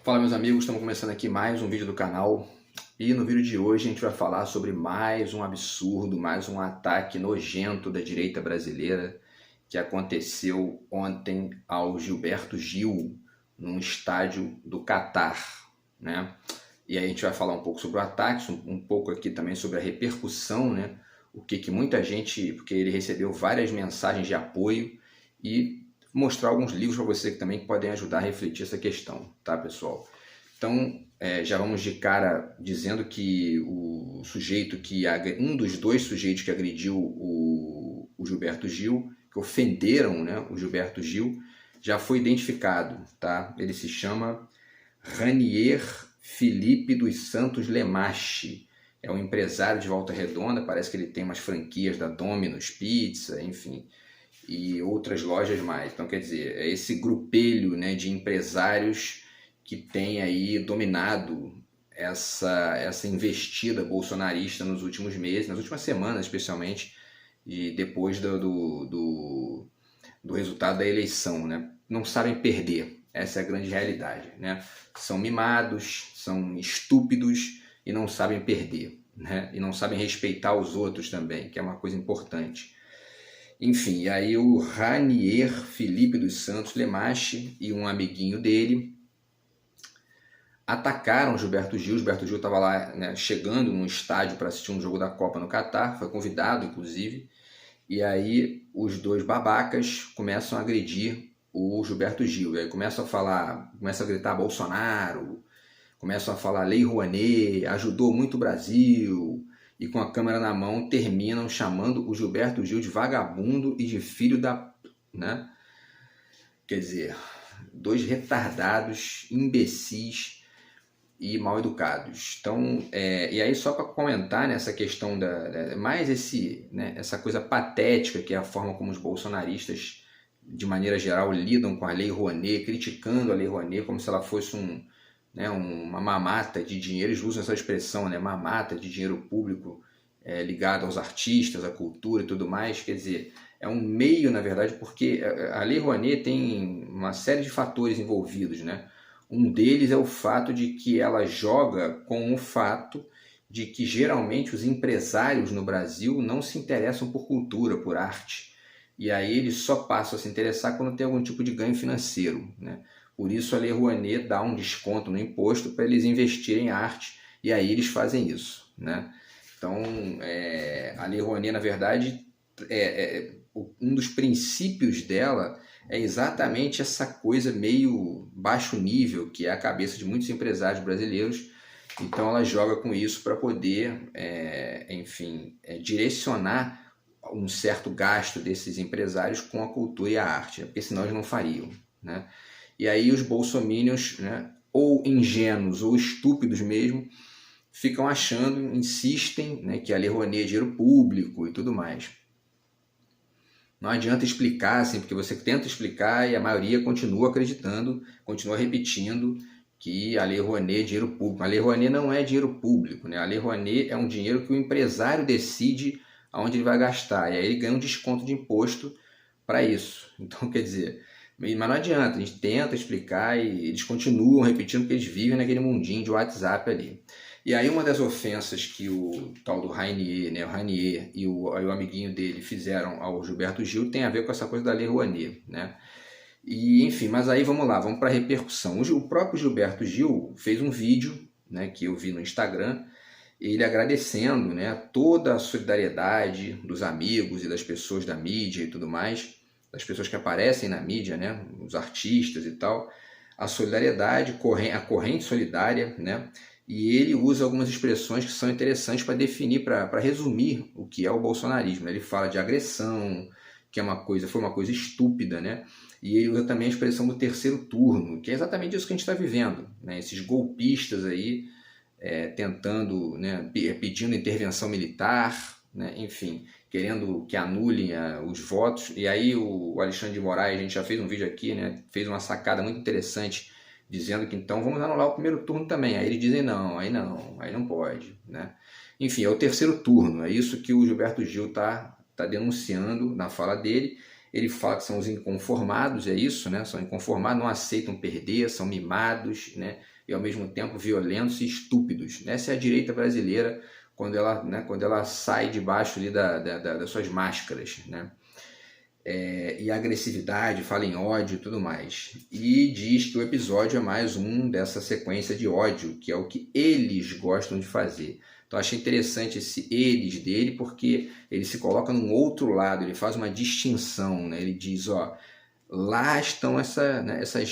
Fala meus amigos, estamos começando aqui mais um vídeo do canal e no vídeo de hoje a gente vai falar sobre mais um absurdo, mais um ataque nojento da direita brasileira que aconteceu ontem ao Gilberto Gil num estádio do Catar, né? E aí a gente vai falar um pouco sobre o ataque, um pouco aqui também sobre a repercussão, né? O que muita gente, porque ele recebeu várias mensagens de apoio e mostrar alguns livros para você que também podem ajudar a refletir essa questão, tá, pessoal? Então, já vamos de cara dizendo que o sujeito um dos dois sujeitos que agrediu o Gilberto Gil, que ofenderam, né, o Gilberto Gil, já foi identificado, tá? Ele se chama Ranier Felipe dos Santos Lemache. É um empresário de Volta Redonda, parece que ele tem umas franquias da Domino's Pizza, enfim, e outras lojas mais. Então, quer dizer, é esse grupelho, né, de empresários que tem aí dominado essa investida bolsonarista nos últimos meses, nas últimas semanas especialmente, e depois do resultado da eleição, né? Não sabem perder, essa é a grande realidade, né? São mimados, são estúpidos e não sabem perder, né? E não sabem respeitar os outros também, que é uma coisa importante. Enfim, e aí o Ranier Felipe dos Santos Lemache e um amiguinho dele atacaram o Gilberto Gil. O Gilberto Gil estava lá, né, chegando num estádio para assistir um jogo da Copa no Catar, foi convidado inclusive, e aí os dois babacas começam a agredir o Gilberto Gil, e aí começam a gritar Bolsonaro, começam a falar Lei Rouanet, ajudou muito o Brasil, e com a câmera na mão terminam chamando o Gilberto Gil de vagabundo e de filho da... né? Quer dizer, dois retardados, imbecis e mal educados. Então, e aí só para comentar nessa questão mais essa coisa patética que é a forma como os bolsonaristas de maneira geral lidam com a Lei Rouanet, criticando a Lei Rouanet como se ela fosse uma mamata de dinheiro. Eles usam essa expressão, né, mamata de dinheiro público ligado aos artistas, à cultura e tudo mais. Quer dizer, é um meio, na verdade, porque a Lei Rouanet tem uma série de fatores envolvidos, né? Um deles é o fato de que ela joga com o fato de que geralmente os empresários no Brasil não se interessam por cultura, por arte. E aí eles só passam a se interessar quando tem algum tipo de ganho financeiro, né? Por isso a Lei Rouanet dá um desconto no imposto para eles investirem em arte, e aí eles fazem isso, né? Então, a Lei Rouanet, na verdade, um dos princípios dela é exatamente essa coisa meio baixo nível, que é a cabeça de muitos empresários brasileiros. Então ela joga com isso para poder, direcionar um certo gasto desses empresários com a cultura e a arte, porque senão eles não fariam, né? E aí os bolsominions, né, ou ingênuos ou estúpidos mesmo, ficam achando, insistem, né, que a Lei Rouanet é dinheiro público e tudo mais. Não adianta explicar, assim, porque você tenta explicar e a maioria continua acreditando, continua repetindo que a Lei Rouanet é dinheiro público. A Lei Rouanet não é dinheiro público, né? A Lei Rouanet é um dinheiro que o empresário decide aonde ele vai gastar, e aí ele ganha um desconto de imposto para isso. Então, quer dizer, mas não adianta, a gente tenta explicar e eles continuam repetindo porque eles vivem naquele mundinho de WhatsApp ali. E aí uma das ofensas que o tal do Ranier, né, o Ranier e o amiguinho dele fizeram ao Gilberto Gil tem a ver com essa coisa da Lei Rouanet, né? E enfim, mas aí vamos lá, vamos para a repercussão. O próprio Gilberto Gil fez um vídeo, né, que eu vi no Instagram, ele agradecendo, né, toda a solidariedade dos amigos e das pessoas da mídia e tudo mais, das pessoas que aparecem na mídia, né, os artistas e tal, a solidariedade, a corrente solidária, né? E ele usa algumas expressões que são interessantes para definir, para resumir o que é o bolsonarismo. Ele fala de agressão, que foi uma coisa estúpida, né? E ele usa também a expressão do terceiro turno, que é exatamente isso que a gente está vivendo, né? Esses golpistas aí tentando, né, pedindo intervenção militar, né? Enfim, querendo que anulem os votos. E aí o Alexandre de Moraes, a gente já fez um vídeo aqui, né? Fez uma sacada muito interessante, dizendo que então vamos anular o primeiro turno também. Aí eles dizem aí não pode, né? Enfim, é o terceiro turno, é isso que o Gilberto Gil está denunciando na fala dele. Ele fala que são os inconformados, é isso, né? São inconformados, não aceitam perder, são mimados, né? E ao mesmo tempo violentos e estúpidos. Essa é a direita brasileira quando ela sai debaixo ali das suas máscaras, né? E a agressividade, fala em ódio e tudo mais. E diz que o episódio é mais um dessa sequência de ódio, que é o que eles gostam de fazer. Então achei interessante esse eles dele, porque ele se coloca num outro lado, ele faz uma distinção, né? Ele diz, ó, lá estão essas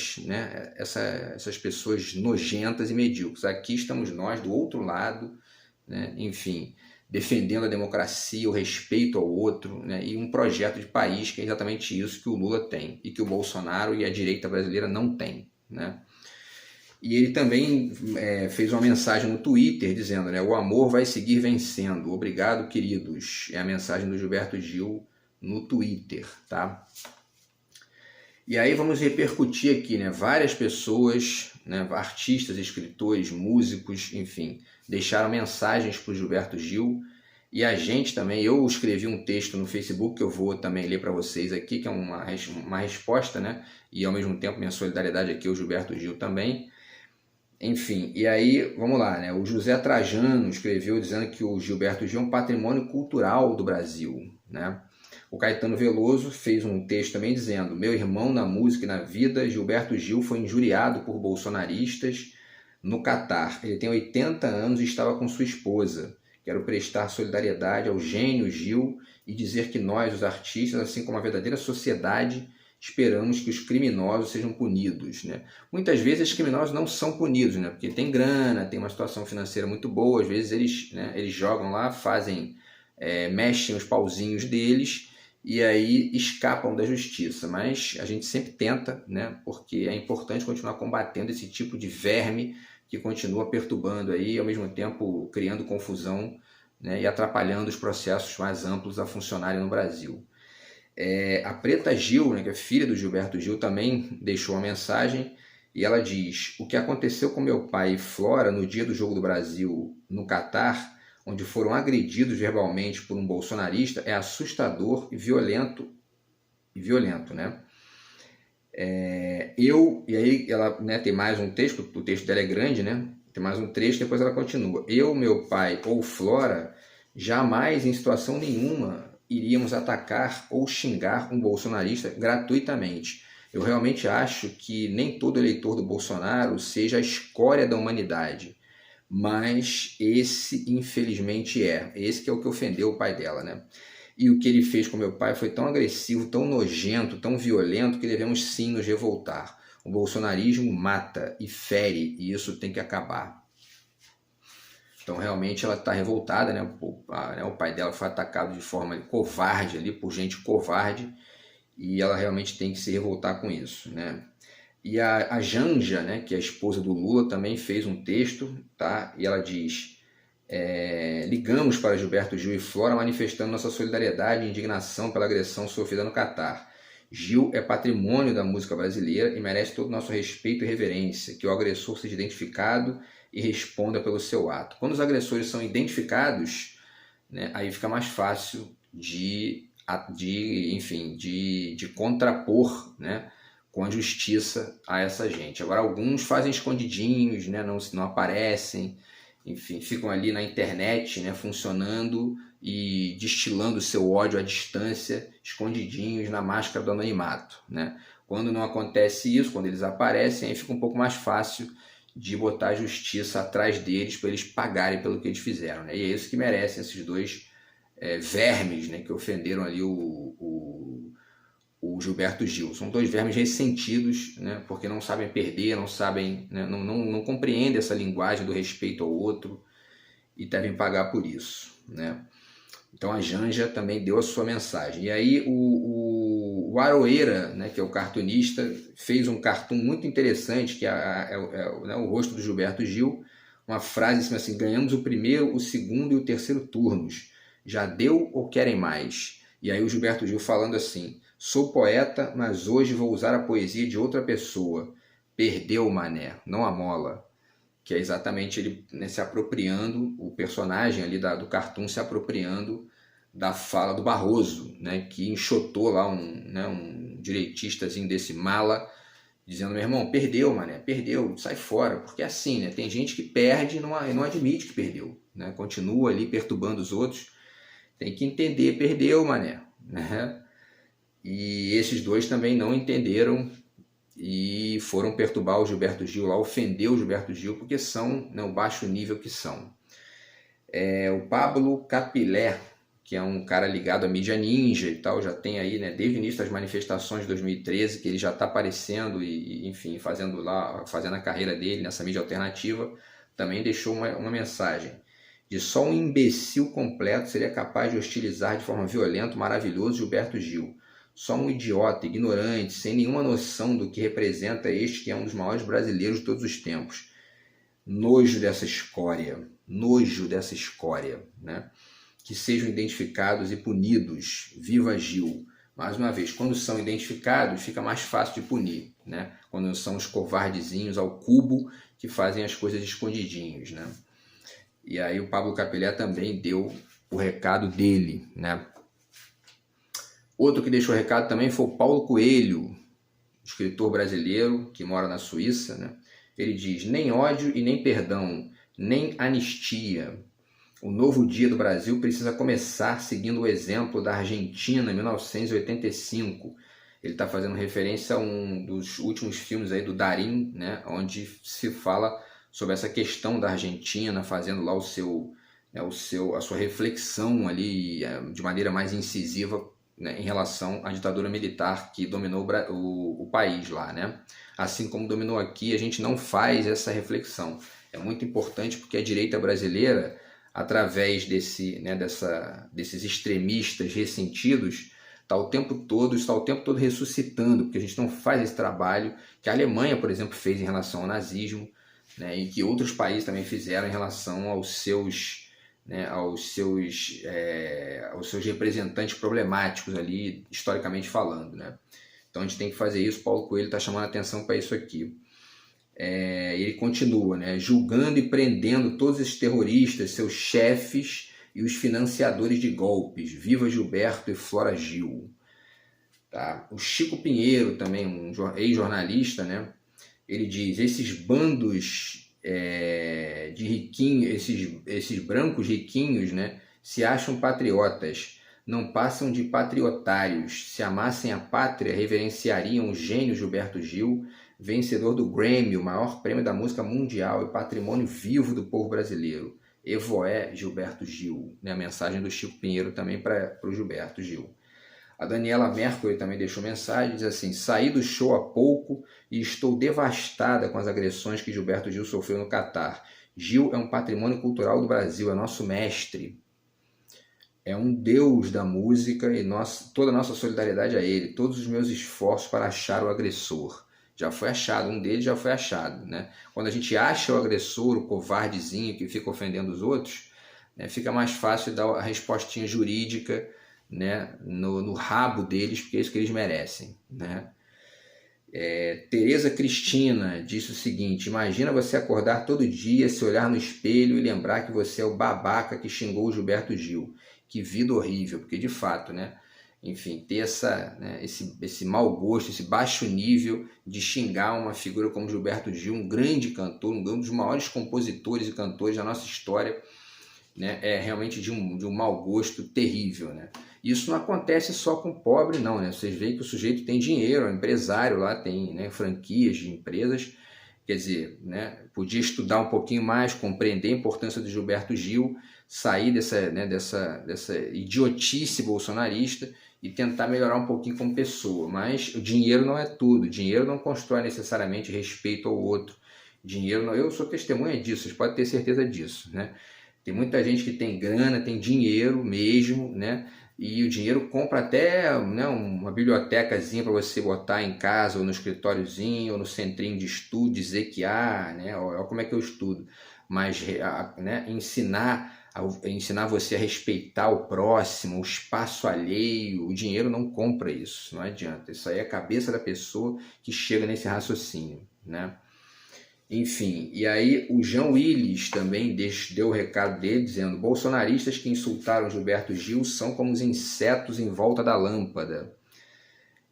pessoas nojentas e medíocres, aqui estamos nós do outro lado, né? Enfim, defendendo a democracia, o respeito ao outro, né? E um projeto de país que é exatamente isso que o Lula tem e que o Bolsonaro e a direita brasileira não tem, né? E ele também fez uma mensagem no Twitter dizendo, né, o amor vai seguir vencendo, obrigado queridos, é a mensagem do Gilberto Gil no Twitter, tá? E aí vamos repercutir aqui, né, várias pessoas, né, artistas, escritores, músicos, enfim, deixaram mensagens para o Gilberto Gil, e a gente também, eu escrevi um texto no Facebook que eu vou também ler para vocês aqui, que é uma resposta, né, e ao mesmo tempo minha solidariedade aqui ao Gilberto Gil também. Enfim, e aí, vamos lá, né? O José Trajano escreveu dizendo que o Gilberto Gil é um patrimônio cultural do Brasil, né? O Caetano Veloso fez um texto também dizendo: meu irmão na música e na vida, Gilberto Gil foi injuriado por bolsonaristas no Catar. Ele tem 80 anos e estava com sua esposa. Quero prestar solidariedade ao gênio Gil e dizer que nós, os artistas, assim como a verdadeira sociedade, esperamos que os criminosos sejam punidos, né? Muitas vezes os criminosos não são punidos, né? Porque tem grana, tem uma situação financeira muito boa, às vezes eles jogam lá, mexem os pauzinhos deles e aí escapam da justiça. Mas a gente sempre tenta, né? Porque é importante continuar combatendo esse tipo de verme que continua perturbando aí, ao mesmo tempo criando confusão, né? E atrapalhando os processos mais amplos a funcionarem no Brasil. A Preta Gil, né, que é filha do Gilberto Gil, também deixou uma mensagem e ela diz: o que aconteceu com meu pai e Flora no dia do Jogo do Brasil no Catar, onde foram agredidos verbalmente por um bolsonarista, é assustador e violento, né? E aí ela, né, tem mais um texto, o texto dela é grande, né? Tem mais um trecho, depois ela continua: eu, meu pai ou Flora, jamais em situação nenhuma iríamos atacar ou xingar um bolsonarista gratuitamente. Eu realmente acho que nem todo eleitor do Bolsonaro seja a escória da humanidade, mas esse infelizmente esse que é o que ofendeu o pai dela, né? E o que ele fez com meu pai foi tão agressivo, tão nojento, tão violento que devemos sim nos revoltar. O bolsonarismo mata e fere e isso tem que acabar. Então realmente ela está revoltada, né? O pai dela foi atacado de forma covarde ali, por gente covarde, e ela realmente tem que se revoltar com isso, né? E a Janja, né, que é a esposa do Lula, também fez um texto, tá? E ela diz: ligamos para Gilberto Gil e Flora manifestando nossa solidariedade e indignação pela agressão sofrida no Catar. Gil é patrimônio da música brasileira e merece todo o nosso respeito e reverência, que o agressor seja identificado e responda pelo seu ato. Quando os agressores são identificados, né, aí fica mais fácil de contrapor, né, com a justiça a essa gente. Agora, alguns fazem escondidinhos, né, não aparecem, enfim, ficam ali na internet, né, funcionando e destilando seu ódio à distância, escondidinhos na máscara do anonimato, né? Quando não acontece isso, quando eles aparecem, aí fica um pouco mais fácil de botar a justiça atrás deles para eles pagarem pelo que eles fizeram, né? E é isso que merecem esses dois vermes, né, que ofenderam ali o Gilberto Gil. São dois vermes ressentidos, né, porque não sabem perder, não sabem, né, não compreendem essa linguagem do respeito ao outro e devem pagar por isso, né? Então a Janja também deu a sua mensagem. E aí o Aroeira, né, que é o cartunista, fez um cartoon muito interessante, que é o rosto do Gilberto Gil, uma frase assim: ganhamos o primeiro, o segundo e o terceiro turnos. Já deu ou querem mais? E aí o Gilberto Gil falando assim: sou poeta, mas hoje vou usar a poesia de outra pessoa. Perdeu, mané, não amola. Que é exatamente ele, né, se apropriando, o personagem ali do cartoon se apropriando da fala do Barroso, né, que enxotou lá um direitistazinho desse mala, dizendo, meu irmão, perdeu, mané, perdeu, sai fora. Porque é assim, né, tem gente que perde e não admite que perdeu, né, continua ali perturbando os outros. Tem que entender, perdeu, mané, né? E esses dois também não entenderam e foram perturbar o Gilberto Gil lá, ofender o Gilberto Gil, porque são, né, o baixo nível que são. O Pablo Capilé, que é um cara ligado à mídia ninja e tal, já tem aí, né, desde o início das manifestações de 2013, que ele já está aparecendo e, enfim, fazendo a carreira dele nessa mídia alternativa, também deixou uma mensagem de só um imbecil completo seria capaz de hostilizar de forma violenta o maravilhoso Gilberto Gil. Só um idiota, ignorante, sem nenhuma noção do que representa este que é um dos maiores brasileiros de todos os tempos. Nojo dessa escória, né? Que sejam identificados e punidos. Viva Gil! Mais uma vez, quando são identificados, fica mais fácil de punir, né? Quando são os covardezinhos ao cubo que fazem as coisas escondidinhos, né? E aí o Pablo Capilé também deu o recado dele, né? Outro que deixou o recado também foi o Paulo Coelho, escritor brasileiro que mora na Suíça, né? Ele diz, nem ódio e nem perdão, nem anistia. O novo dia do Brasil precisa começar seguindo o exemplo da Argentina, em 1985. Ele está fazendo referência a um dos últimos filmes aí do Darín, né? Onde se fala sobre essa questão da Argentina, fazendo lá a sua reflexão ali de maneira mais incisiva, né, em relação à ditadura militar que dominou o país lá, né? Assim como dominou aqui, a gente não faz essa reflexão. É muito importante porque a direita brasileira, através desses extremistas ressentidos, está o tempo todo ressuscitando, porque a gente não faz esse trabalho que a Alemanha, por exemplo, fez em relação ao nazismo, né, e que outros países também fizeram em relação aos seus representantes problemáticos ali, historicamente falando, né? Então a gente tem que fazer isso. Paulo Coelho está chamando a atenção para isso aqui. Ele continua, né, julgando e prendendo todos esses terroristas, seus chefes e os financiadores de golpes. Viva Gilberto e Flora Gil. Tá? O Chico Pinheiro, também um ex-jornalista, né, ele diz, esses bandos de riquinhos, esses brancos riquinhos, né, se acham patriotas, não passam de patriotários. Se amassem a pátria, reverenciariam o gênio Gilberto Gil, vencedor do Grammy, o maior prêmio da música mundial e patrimônio vivo do povo brasileiro. Evoé Gilberto Gil, né, a mensagem do Chico Pinheiro também para o Gilberto Gil. A Daniela Mercury também deixou mensagem, diz assim, saí do show há pouco e estou devastada com as agressões que Gilberto Gil sofreu no Catar. Gil é um patrimônio cultural do Brasil, é nosso mestre. É um deus da música e toda a nossa solidariedade a ele. Todos os meus esforços para achar o agressor. Já foi achado, um deles já foi achado, né? Quando a gente acha o agressor, o covardezinho que fica ofendendo os outros, né, fica mais fácil dar a respostinha jurídica, né, no rabo deles, porque é isso que eles merecem, né? Tereza Cristina disse o seguinte, imagina você acordar todo dia, se olhar no espelho e lembrar que você é o babaca que xingou o Gilberto Gil. Que vida horrível, porque de fato, né, enfim, ter esse mau gosto, esse baixo nível de xingar uma figura como Gilberto Gil, um grande cantor, um dos maiores compositores e cantores da nossa história, né, é realmente de um mau gosto terrível, né? Isso não acontece só com pobre, não, né? Vocês veem que o sujeito tem dinheiro, é um empresário lá, tem, né, franquias de empresas, quer dizer, né, podia estudar um pouquinho mais, compreender a importância do Gilberto Gil, sair dessa idiotice bolsonarista e tentar melhorar um pouquinho como pessoa. Mas o dinheiro não é tudo, o dinheiro não constrói necessariamente respeito ao outro. Dinheiro não, eu sou testemunha disso, vocês podem ter certeza disso, né? Tem muita gente que tem grana, tem dinheiro mesmo, né? E o dinheiro compra até, né, uma bibliotecazinha para você botar em casa, ou no escritóriozinho, ou no centrinho de estudo, dizer que né, olha como é que eu estudo. Mas, né, ensinar você a respeitar o próximo, o espaço alheio, o dinheiro não compra isso, não adianta. Isso aí é a cabeça da pessoa que chega nesse raciocínio, né? Enfim, e aí o Jean Willis também deu o recado dele, dizendo: bolsonaristas que insultaram Gilberto Gil são como os insetos em volta da lâmpada.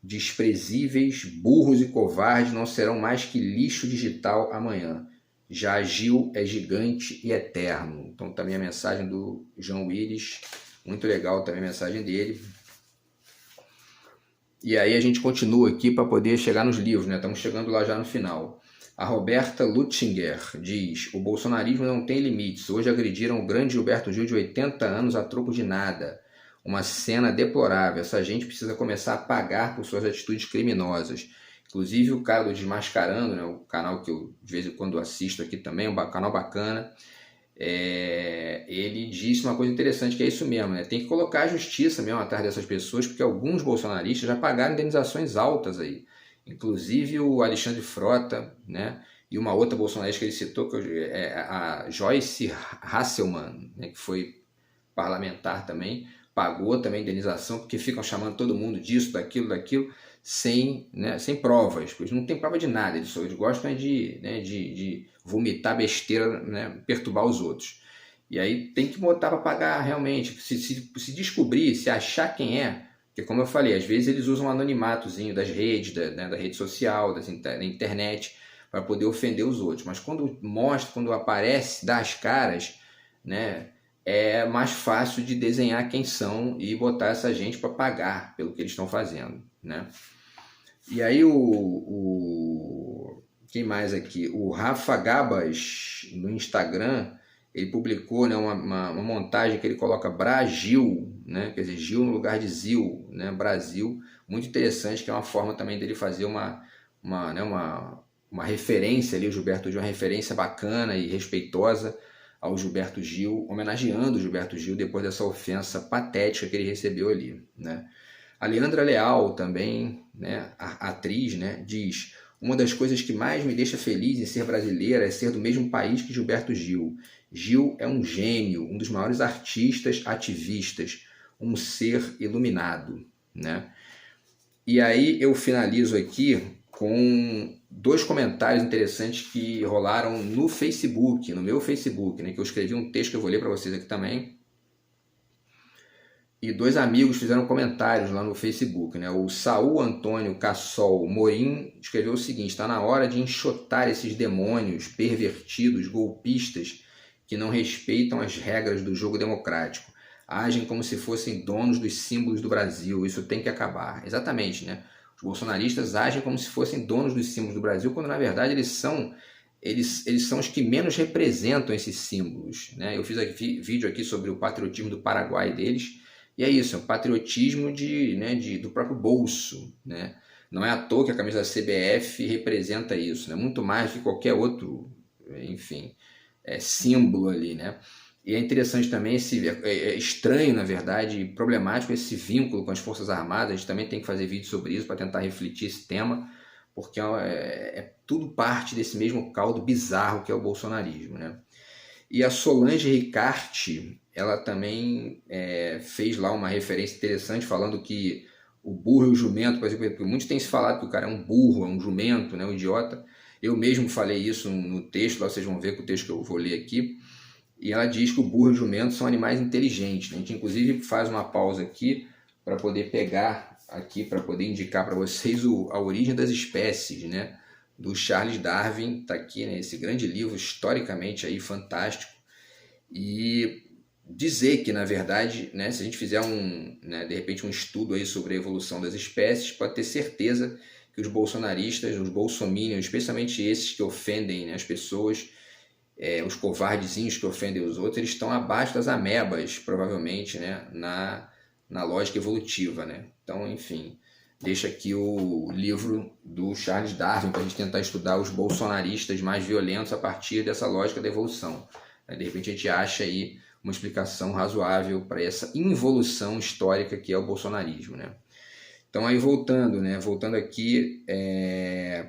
Desprezíveis, burros e covardes não serão mais que lixo digital amanhã. Já Gil é gigante e eterno. Então também a mensagem do Jean Willis, muito legal também a mensagem dele. E aí a gente continua aqui para poder chegar nos livros, né? Estamos chegando lá já no final. A Roberta Lutzinger diz: o bolsonarismo não tem limites. Hoje agrediram o grande Gilberto Gil de 80 anos a troco de nada. Uma cena deplorável. Essa gente precisa começar a pagar por suas atitudes criminosas. Inclusive o cara do Desmascarando, né? O canal que eu de vez em quando assisto aqui também, um canal bacana. Ele disse uma coisa interessante, que é isso mesmo, né? Tem que colocar a justiça mesmo atrás dessas pessoas, porque alguns bolsonaristas já pagaram indenizações altas aí. Inclusive o Alexandre Frota, né? E uma outra bolsonarista que ele citou, que é a Joyce Hasselmann, né? Que foi parlamentar também, pagou também indenização, porque ficam chamando todo mundo disso, daquilo, sem provas, pois não tem prova de nada, eles gostam de vomitar besteira, né, perturbar os outros. E aí tem que botar para pagar realmente, se descobrir, se achar quem é, porque como eu falei, às vezes eles usam um anonimatozinho das redes, da rede social, da internet, para poder ofender os outros, mas quando aparece, dá as caras, né, é mais fácil de desenhar quem são e botar essa gente para pagar pelo que eles estão fazendo, né? E aí quem mais aqui? O Rafa Gabas, no Instagram, ele publicou, né, uma montagem que ele coloca Brasil, né? Quer dizer, Gil no lugar de Zil, né? Brasil, muito interessante, que é uma forma também dele fazer uma referência ali, o Gilberto Gil, uma referência bacana e respeitosa ao Gilberto Gil, homenageando o Gilberto Gil depois dessa ofensa patética que ele recebeu ali, né? A Leandra Leal também, né, a atriz, né, diz: uma das coisas que mais me deixa feliz em ser brasileira é ser do mesmo país que Gilberto Gil. Gil é um gênio, um dos maiores artistas ativistas, um ser iluminado, né? E aí eu finalizo aqui com 2 comentários interessantes que rolaram no Facebook, no meu Facebook, né, que eu escrevi um texto que eu vou ler para vocês aqui também. E 2 amigos fizeram comentários lá no Facebook, né? O Saul Antônio Cassol Morim escreveu o seguinte: está na hora de enxotar esses demônios pervertidos, golpistas, que não respeitam as regras do jogo democrático. Agem como se fossem donos dos símbolos do Brasil. Isso tem que acabar. Exatamente, né? Os bolsonaristas agem como se fossem donos dos símbolos do Brasil, quando na verdade eles são os que menos representam esses símbolos, né? Eu fiz vídeo aqui sobre o patriotismo do Paraguai deles, e é isso, é o patriotismo do próprio bolso, né? Não é à toa que a camisa da CBF representa isso, né? Muito mais que qualquer outro, enfim, símbolo ali, né? E é interessante também, é estranho, na verdade, problemático esse vínculo com as Forças Armadas. A gente também tem que fazer vídeo sobre isso para tentar refletir esse tema, porque é tudo parte desse mesmo caldo bizarro que é o bolsonarismo, né? E a Solange Ricarte, ela também fez lá uma referência interessante, falando que o burro e o jumento, por exemplo, porque muitos têm se falado que o cara é um burro, é um jumento, né, um idiota. Eu mesmo falei isso no texto, lá vocês vão ver com o texto que eu vou ler aqui. E ela diz que o burro e o jumento são animais inteligentes, né? A gente inclusive faz uma pausa aqui para poder pegar aqui, para poder indicar para vocês a origem das espécies, né? Do Charles Darwin, está aqui, né? Esse grande livro historicamente aí fantástico, e dizer que na verdade, né, se a gente fizer de repente um estudo aí sobre a evolução das espécies, pode ter certeza que os bolsonaristas, os bolsominions, especialmente esses que ofendem, né, as pessoas, os covardezinhos que ofendem os outros, eles estão abaixo das amebas, provavelmente, né, na lógica evolutiva, né? Então, enfim, deixa aqui o livro do Charles Darwin para a gente tentar estudar os bolsonaristas mais violentos a partir dessa lógica da evolução. De repente a gente acha aí uma explicação razoável para essa involução histórica que é o bolsonarismo, né? Então aí voltando aqui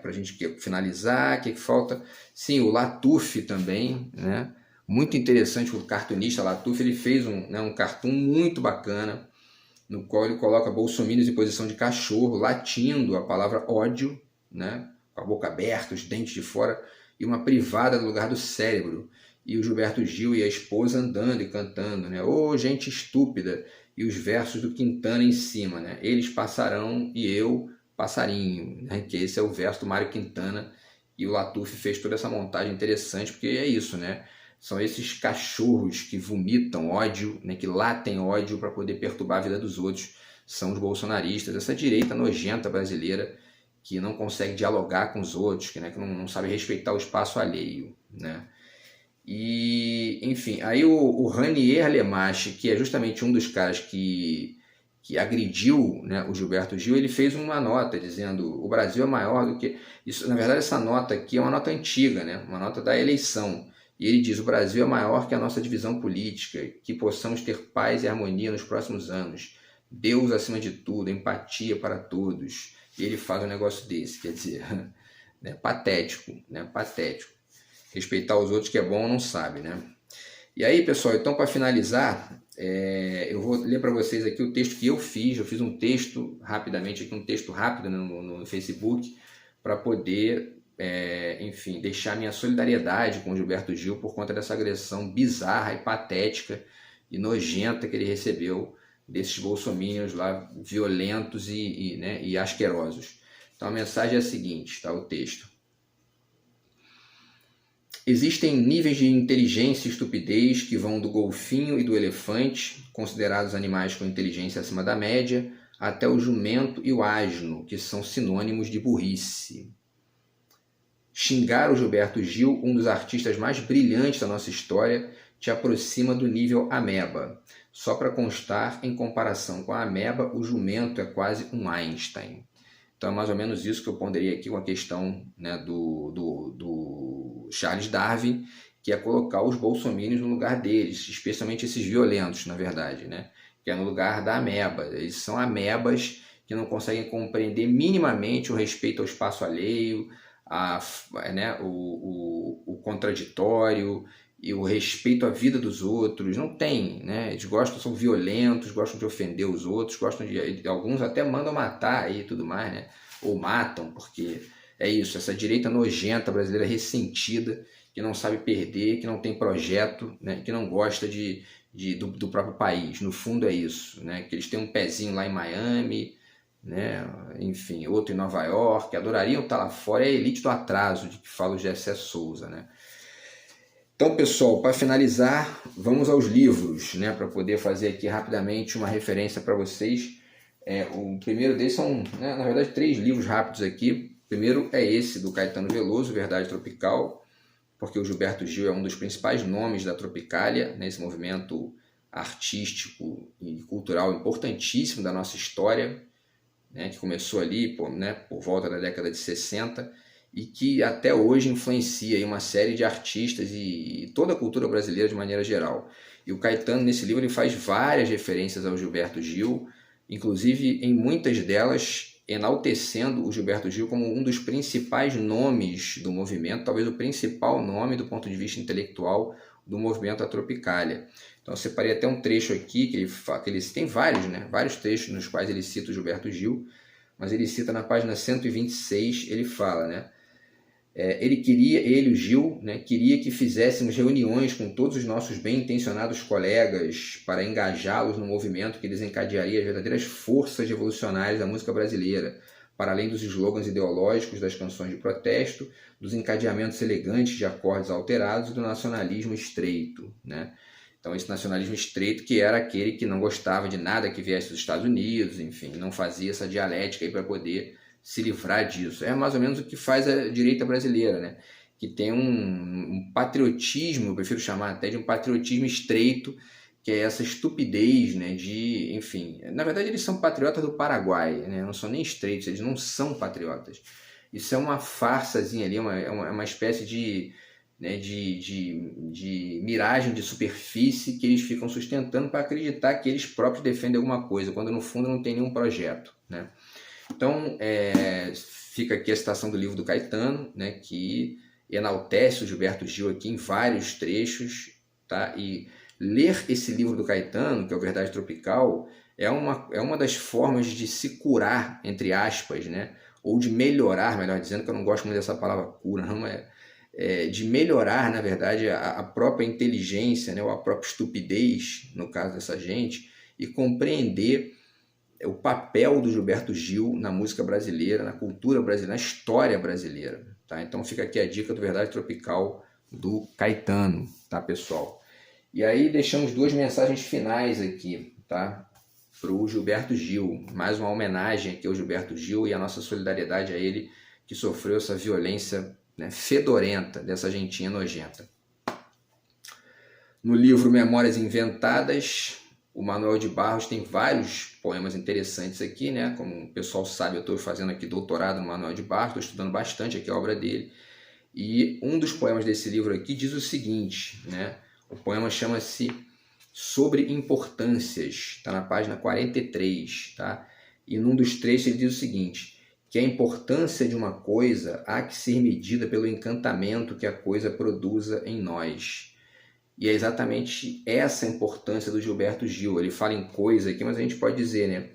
para a gente finalizar, o que falta? Sim, o Latuf também, né? Muito interessante, o cartunista Latuf, ele fez um cartoon muito bacana, no qual ele coloca bolsominions em posição de cachorro, latindo a palavra ódio, né? Com a boca aberta, os dentes de fora, e uma privada no lugar do cérebro. E o Gilberto Gil e a esposa andando e cantando, né? Ô, gente estúpida, e os versos do Quintana em cima, né? Eles passarão e eu passarinho, né? Que esse é o verso do Mário Quintana, e o Latuf fez toda essa montagem interessante, porque é isso, né? São esses cachorros que vomitam ódio, né? Que latem ódio para poder perturbar a vida dos outros, são os bolsonaristas, essa direita nojenta brasileira que não consegue dialogar com os outros, que não sabe respeitar o espaço alheio, né? E, enfim, aí o Ranier Lemache, que é justamente um dos caras que agrediu, né, o Gilberto Gil, ele fez uma nota dizendo: o Brasil é maior do que... Isso, na verdade, essa nota aqui é uma nota antiga, né, uma nota da eleição. E ele diz: o Brasil é maior que a nossa divisão política, que possamos ter paz e harmonia nos próximos anos. Deus acima de tudo, empatia para todos. E ele faz um negócio desse, quer dizer, né, patético, né, patético. Respeitar os outros que é bom não sabe, né? E aí, pessoal, então para finalizar, eu vou ler para vocês aqui o texto que eu fiz. Eu fiz um texto rapidamente, aqui um texto rápido no Facebook, para poder, enfim, deixar minha solidariedade com o Gilberto Gil por conta dessa agressão bizarra e patética e nojenta que ele recebeu desses bolsominions lá, violentos e asquerosos. Então a mensagem é a seguinte, tá? O texto. Existem níveis de inteligência e estupidez que vão do golfinho e do elefante, considerados animais com inteligência acima da média, até o jumento e o asno, que são sinônimos de burrice. Xingar o Gilberto Gil, um dos artistas mais brilhantes da nossa história, te aproxima do nível ameba. Só para constar, em comparação com a ameba, o jumento é quase um Einstein. Então é mais ou menos isso que eu ponderei aqui com a questão, né, do Charles Darwin, que é colocar os bolsominions no lugar deles, especialmente esses violentos, na verdade, né, que é no lugar da ameba. Eles são amebas que não conseguem compreender minimamente o respeito ao espaço alheio, o contraditório e o respeito à vida dos outros. Não tem, né? Eles são violentos, gostam de ofender os outros, alguns até mandam matar e tudo mais, né? Ou matam, porque é isso, essa direita nojenta brasileira ressentida, que não sabe perder, que não tem projeto, né? Que não gosta do próprio país. No fundo é isso, né? Que eles têm um pezinho lá em Miami, né? Enfim, outro em Nova York, adorariam estar lá fora. É a elite do atraso de que fala o Gessé Souza, né? Então, pessoal, para finalizar, vamos aos livros, né, para poder fazer aqui rapidamente uma referência para vocês. O primeiro deles são, né, na verdade, 3 livros rápidos aqui. O primeiro é esse, do Caetano Veloso, Verdade Tropical, porque o Gilberto Gil é um dos principais nomes da Tropicália, né, esse movimento artístico e cultural importantíssimo da nossa história, né, que começou ali por volta da década de 60, e que até hoje influencia aí uma série de artistas e toda a cultura brasileira de maneira geral. E o Caetano, nesse livro, ele faz várias referências ao Gilberto Gil, inclusive em muitas delas enaltecendo o Gilberto Gil como um dos principais nomes do movimento, talvez o principal nome do ponto de vista intelectual do movimento da Tropicália. Então eu separei até um trecho aqui, que ele tem vários, né? Vários trechos nos quais ele cita o Gilberto Gil, mas ele cita na página 126, ele fala, né? Ele, o Gil, né, queria que fizéssemos reuniões com todos os nossos bem-intencionados colegas para engajá-los no movimento que desencadearia as verdadeiras forças revolucionárias da música brasileira, para além dos slogans ideológicos das canções de protesto, dos encadeamentos elegantes de acordes alterados e do nacionalismo estreito, né? Então esse nacionalismo estreito, que era aquele que não gostava de nada que viesse dos Estados Unidos, enfim, não fazia essa dialética aí para poder se livrar disso. É mais ou menos o que faz a direita brasileira, né? Que tem um patriotismo, eu prefiro chamar até de um patriotismo estreito, que é essa estupidez, né? Enfim, na verdade eles são patriotas do Paraguai, né? Não são nem estreitos, eles não são patriotas. Isso é uma farsazinha ali, uma espécie de miragem de superfície que eles ficam sustentando para acreditar que eles próprios defendem alguma coisa, quando no fundo não tem nenhum projeto, né? Então, fica aqui a citação do livro do Caetano, né, que enaltece o Gilberto Gil aqui em vários trechos, tá? E ler esse livro do Caetano, que é o Verdade Tropical, é uma das formas de se curar, entre aspas, né? Ou de melhorar, melhor dizendo, que eu não gosto muito dessa palavra cura, não é? de melhorar, na verdade, a própria inteligência, né, ou a própria estupidez, no caso dessa gente, e compreender o papel do Gilberto Gil na música brasileira, na cultura brasileira, na história brasileira. Tá? Então fica aqui a dica do Verdade Tropical do Caetano, tá, pessoal? E aí deixamos duas mensagens finais aqui, tá? Para o Gilberto Gil. Mais uma homenagem aqui ao Gilberto Gil e a nossa solidariedade a ele, que sofreu essa violência, né, fedorenta dessa gentinha nojenta. No livro Memórias Inventadas, o Manuel de Barros tem vários poemas interessantes aqui, né? Como o pessoal sabe, eu estou fazendo aqui doutorado no Manuel de Barros, estou estudando bastante aqui a obra dele. E um dos poemas desse livro aqui diz o seguinte, né? O poema chama-se Sobre Importâncias, está na página 43, tá? E num dos trechos ele diz o seguinte, que a importância de uma coisa há que ser medida pelo encantamento que a coisa produza em nós. E é exatamente essa a importância do Gilberto Gil. Ele fala em coisa aqui, mas a gente pode dizer, né,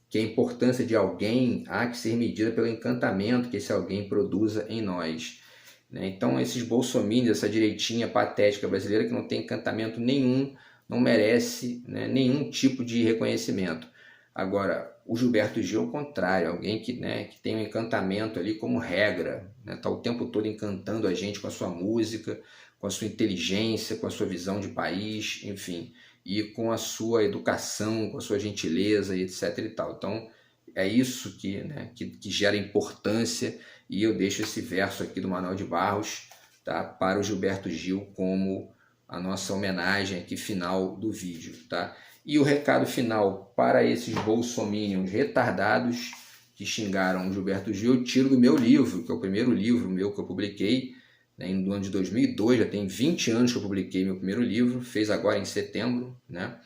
que a importância de alguém há que ser medida pelo encantamento que esse alguém produza em nós. Então, esses bolsominions, essa direitinha patética brasileira que não tem encantamento nenhum, não merece, né, nenhum tipo de reconhecimento. Agora, o Gilberto Gil é o contrário, alguém que, né, que tem um encantamento ali como regra, né, tá o tempo todo encantando a gente com a sua música, com a sua inteligência, com a sua visão de país, enfim, e com a sua educação, com a sua gentileza e etc e tal. Então, é isso que, né, que gera importância, e eu deixo esse verso aqui do Manuel de Barros, tá, para o Gilberto Gil como a nossa homenagem aqui final do vídeo, tá? E o recado final para esses bolsominions retardados que xingaram o Gilberto Gil, eu tiro do meu livro, que é o primeiro livro meu que eu publiquei, né, no ano de 2002, já tem 20 anos que eu publiquei meu primeiro livro, fez agora em setembro, né?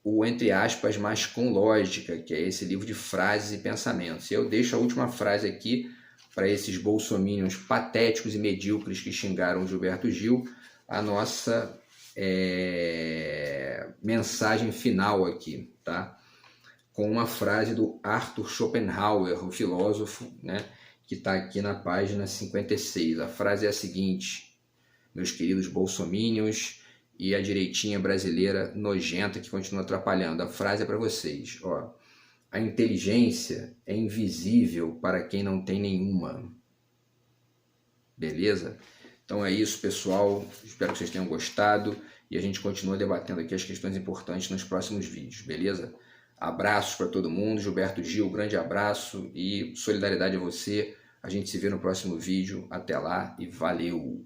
O Entre Aspas, mas com Lógica, que é esse livro de frases e pensamentos. E eu deixo a última frase aqui para esses bolsominions patéticos e medíocres que xingaram o Gilberto Gil, a nossa mensagem final aqui, tá? Com uma frase do Arthur Schopenhauer, o filósofo, né, que está aqui na página 56. A frase é a seguinte, meus queridos bolsominions e a direitinha brasileira nojenta que continua atrapalhando. A frase é para vocês, ó. A inteligência é invisível para quem não tem nenhuma. Beleza? Então é isso, pessoal. Espero que vocês tenham gostado e a gente continua debatendo aqui as questões importantes nos próximos vídeos, beleza? Abraços para todo mundo. Gilberto Gil, grande abraço e solidariedade a você. A gente se vê no próximo vídeo. Até lá e valeu!